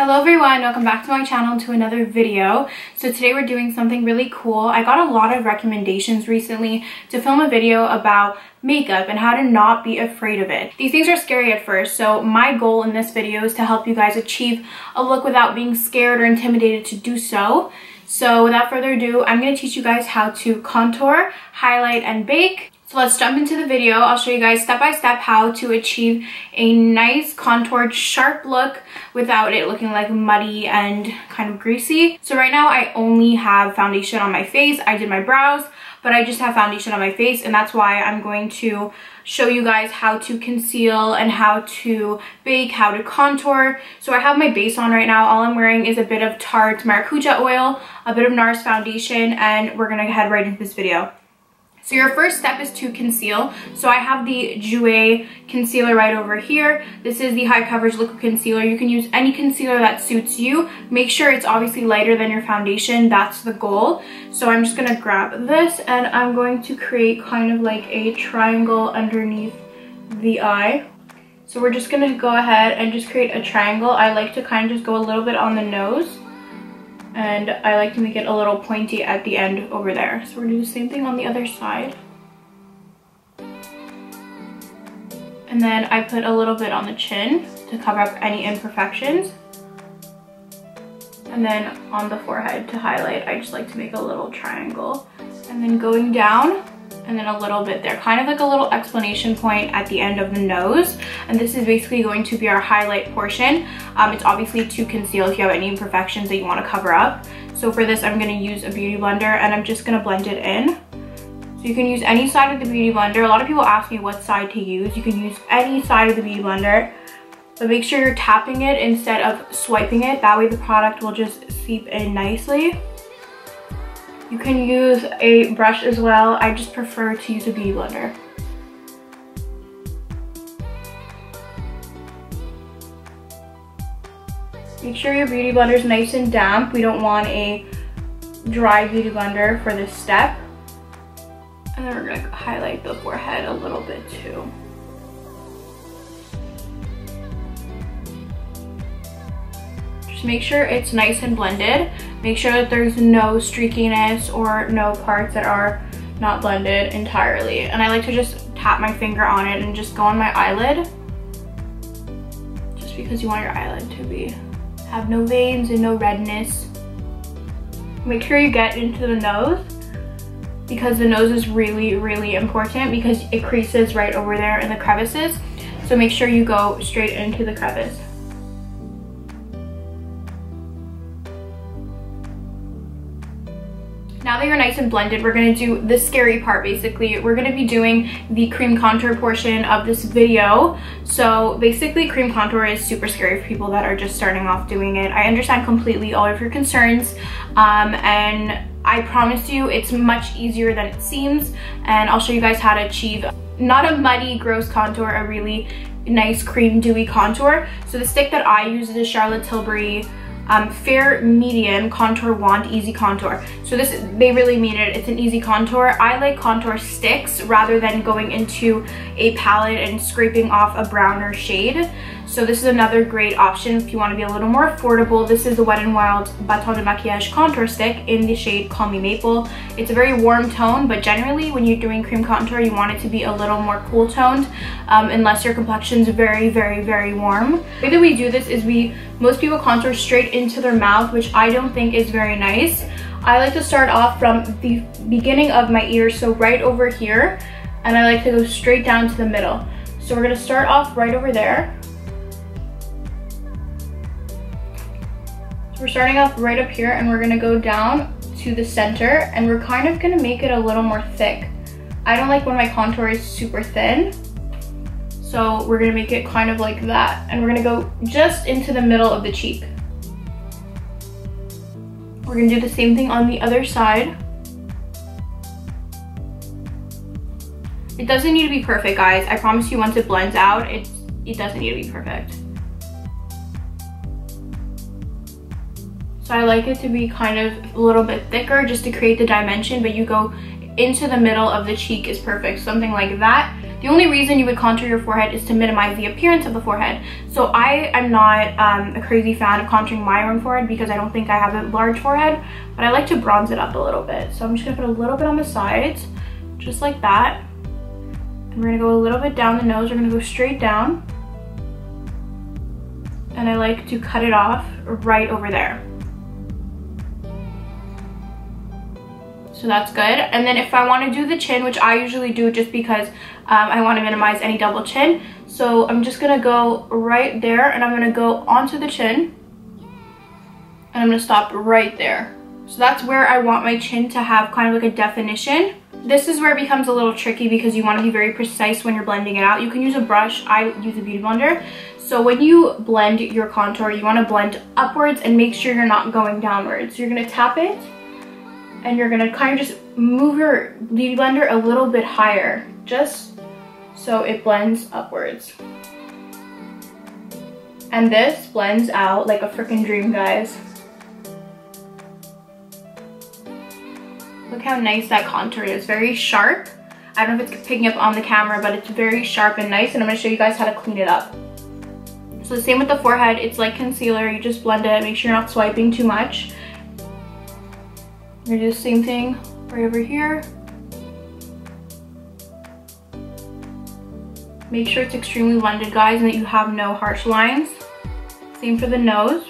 Hello everyone, welcome back to my channel to another video. So today we're doing something really cool. I got a lot of recommendations recently to film a video about makeup and how to not be afraid of it. These things are scary at first, so my goal in this video is to help you guys achieve a look without being scared or intimidated to do so. So without further ado, I'm going to teach you guys how to contour, highlight, and bake. So let's jump into the video. I'll show you guys step by step how to achieve a nice contoured sharp look without it looking like muddy and kind of greasy. So right now I only have foundation on my face. I did my brows, but I just have foundation on my face, and that's why I'm going to show you guys how to conceal and how to bake, how to contour. So I have my base on right now. All I'm wearing is a bit of Tarte Maracuja oil, a bit of NARS foundation, and we're gonna head right into this video. So your first step is to conceal. So I have the Jouer concealer right over here. This is the high coverage liquid concealer. You can use any concealer that suits you. Make sure it's obviously lighter than your foundation. That's the goal. So I'm just gonna grab this and I'm going to create kind of like a triangle underneath the eye. So we're just gonna go ahead and just create a triangle. I like to kind of just go a little bit on the nose, and I like to make it a little pointy at the end over there. So we're gonna do the same thing on the other side. And then I put a little bit on the chin to cover up any imperfections. And then on the forehead to highlight, I just like to make a little triangle. And then going down, and then a little bit there, kind of like a little explanation point at the end of the nose. And this is basically going to be our highlight portion. It's obviously to conceal if you have any imperfections that you want to cover up. So for this, I'm going to use a beauty blender and I'm just going to blend it in. So you can use any side of the beauty blender. A lot of people ask me what side to use. You can use any side of the beauty blender, but make sure you're tapping it instead of swiping it. That way the product will just seep in nicely. You can use a brush as well. I just prefer to use a beauty blender. Make sure your beauty blender is nice and damp. We don't want a dry beauty blender for this step. And then we're gonna highlight the forehead a little bit too. Just make sure it's nice and blended. Make sure that there's no streakiness or no parts that are not blended entirely. And I like to just tap my finger on it and just go on my eyelid. Just because you want your eyelid to have no veins and no redness. Make sure you get into the nose, because the nose is really, really important because it creases right over there in the crevices. So make sure you go straight into the crevice. Now that you're nice and blended, we're gonna do the scary part basically. We're gonna be doing the cream contour portion of this video. So basically cream contour is super scary for people that are just starting off doing it. I understand completely all of your concerns, and I promise you it's much easier than it seems, and I'll show you guys how to achieve not a muddy, gross contour, a really nice cream dewy contour. So the stick that I use is a Charlotte Tilbury Fair Medium Contour Wand Easy Contour. So they really mean it. It's an easy contour. I like contour sticks rather than going into a palette and scraping off a browner shade. So this is another great option if you want to be a little more affordable. This is the Wet n Wild Bâton de Maquillage Contour Stick in the shade Call Me Maple. It's a very warm tone, but generally when you're doing cream contour, you want it to be a little more cool toned, unless your complexion is very, very, very warm. The way that we do this is most people contour straight into their mouth, which I don't think is very nice. I like to start off from the beginning of my ear, so right over here, and I like to go straight down to the middle. So we're gonna start off right over there. So we're starting off right up here and we're gonna go down to the center, and we're kind of gonna make it a little more thick. I don't like when my contour is super thin. So we're gonna make it kind of like that. And we're gonna go just into the middle of the cheek. We're gonna do the same thing on the other side. It doesn't need to be perfect, guys. I promise you once it blends out, it doesn't need to be perfect. So I like it to be kind of a little bit thicker just to create the dimension, but you go into the middle of the cheek is perfect. Something like that. The only reason you would contour your forehead is to minimize the appearance of the forehead. So I am not a crazy fan of contouring my own forehead because I don't think I have a large forehead, but I like to bronze it up a little bit. So I'm just gonna put a little bit on the sides, just like that. And we're gonna go a little bit down the nose. We're gonna go straight down. And I like to cut it off right over there. So that's good. And then if I want to do the chin, which I usually do just because I want to minimize any double chin. So I'm just going to go right there and I'm going to go onto the chin. And I'm going to stop right there. So that's where I want my chin to have kind of like a definition. This is where it becomes a little tricky because you want to be very precise when you're blending it out. You can use a brush. I use a beauty blender. So when you blend your contour, you want to blend upwards and make sure you're not going downwards. So you're going to tap it and you're going to kind of just move your beauty blender a little bit higher, just so it blends upwards. And this blends out like a freaking dream, guys. Look how nice that contour is. Very sharp. I don't know if it's picking up on the camera, but it's very sharp and nice, and I'm going to show you guys how to clean it up. So the same with the forehead. It's like concealer. You just blend it. Make sure you're not swiping too much. You're gonna do the same thing right over here. Make sure it's extremely blended, guys, and that you have no harsh lines. Same for the nose.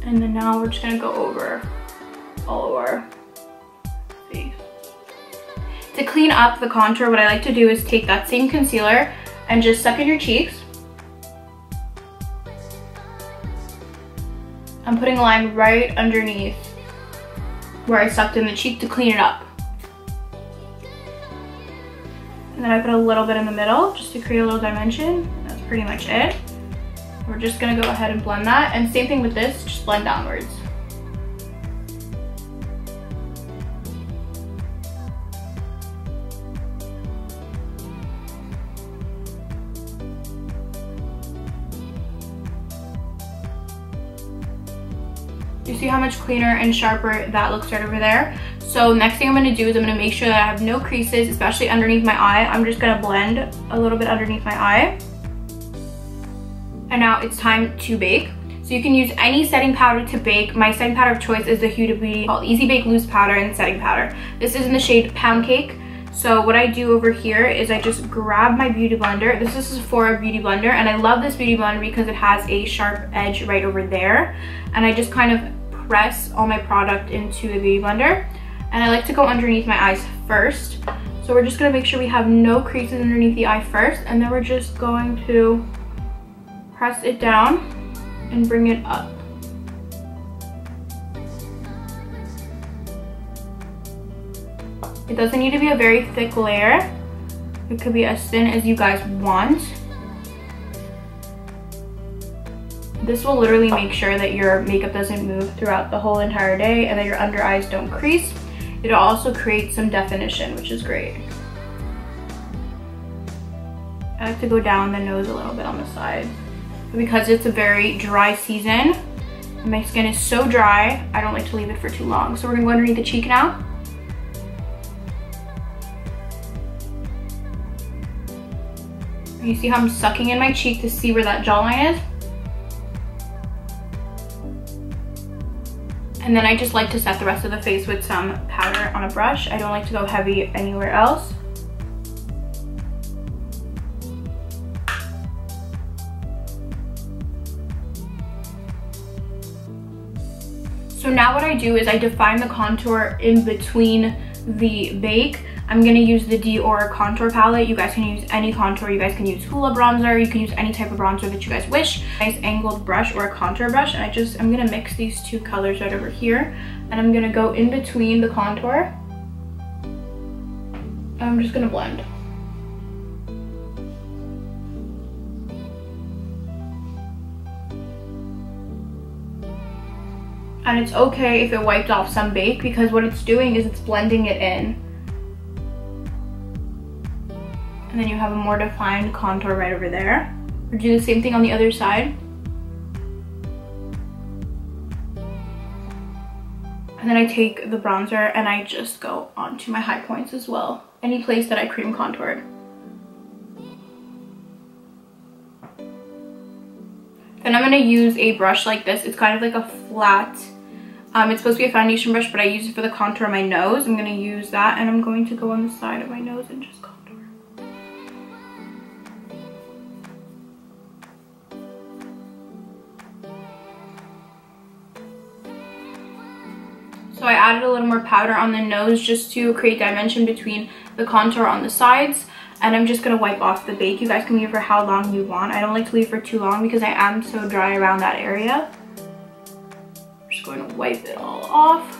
And then now we're just gonna go over all of our face. To clean up the contour, what I like to do is take that same concealer and just suck in your cheeks. I'm putting a line right underneath where I sucked in the cheek to clean it up. And then I put a little bit in the middle just to create a little dimension. That's pretty much it. We're just gonna go ahead and blend that. And same thing with this, just blend downwards. You see how much cleaner and sharper that looks right over there? So next thing I'm going to do is I'm going to make sure that I have no creases, especially underneath my eye. I'm just going to blend a little bit underneath my eye. And now it's time to bake. So you can use any setting powder to bake. My setting powder of choice is the Huda Beauty called Easy Bake Loose Powder and Setting Powder. This is in the shade Pound Cake. So what I do over here is I just grab my beauty blender. This is a Sephora beauty blender, and I love this beauty blender because it has a sharp edge right over there. And I just kind of press all my product into the beauty blender. And I like to go underneath my eyes first. So we're just gonna make sure we have no creases underneath the eye first, and then we're just going to press it down and bring it up. It doesn't need to be a very thick layer. It could be as thin as you guys want. This will literally make sure that your makeup doesn't move throughout the whole entire day and that your under eyes don't crease. It'll also create some definition, which is great. I like to go down the nose a little bit on the side. But because it's a very dry season, and my skin is so dry, I don't like to leave it for too long. So we're gonna go underneath the cheek now. You see how I'm sucking in my cheek to see where that jawline is? And then I just like to set the rest of the face with some powder on a brush. I don't like to go heavy anywhere else. So now what I do is I define the contour in between the bake. I'm gonna use the Dior contour palette. You guys can use any contour. You guys can use Hoola bronzer. You can use any type of bronzer that you guys wish. Nice angled brush or a contour brush. And I'm gonna mix these two colors right over here. And I'm gonna go in between the contour. And I'm just gonna blend. And it's okay if it wiped off some bake, because what it's doing is it's blending it in. And then you have a more defined contour right over there. Or do the same thing on the other side. And then I take the bronzer and I just go onto my high points as well. Any place that I cream contoured. Then I'm going to use a brush like this. It's kind of like a flat, it's supposed to be a foundation brush, but I use it for the contour of my nose. I'm going to use that and I'm going to go on the side of my nose and just contour. So I added a little more powder on the nose just to create dimension between the contour on the sides. And I'm just going to wipe off the bake. You guys can leave it for how long you want. I don't like to leave for too long because I am so dry around that area. I'm just going to wipe it all off.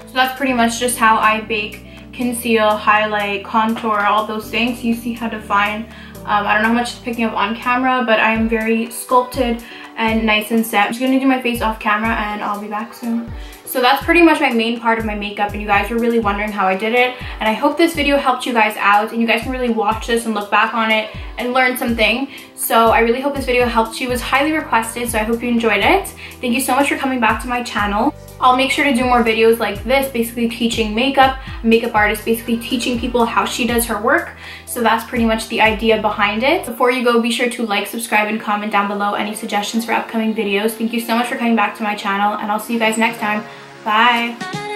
So that's pretty much just how I bake, conceal, highlight, contour, all those things. You see how defined. I don't know how much it's picking up on camera, but I am very sculpted and nice and set. I'm just gonna do my face off camera and I'll be back soon. So that's pretty much my main part of my makeup, and you guys were really wondering how I did it. And I hope this video helped you guys out and you guys can really watch this and look back on it and learn something. So I really hope this video helped you. It was highly requested, so I hope you enjoyed it. Thank you so much for coming back to my channel. I'll make sure to do more videos like this, basically teaching makeup, makeup artist basically teaching people how she does her work. So that's pretty much the idea behind it. Before you go, be sure to like, subscribe, and comment down below any suggestions for upcoming videos. Thank you so much for coming back to my channel, and I'll see you guys next time. Bye!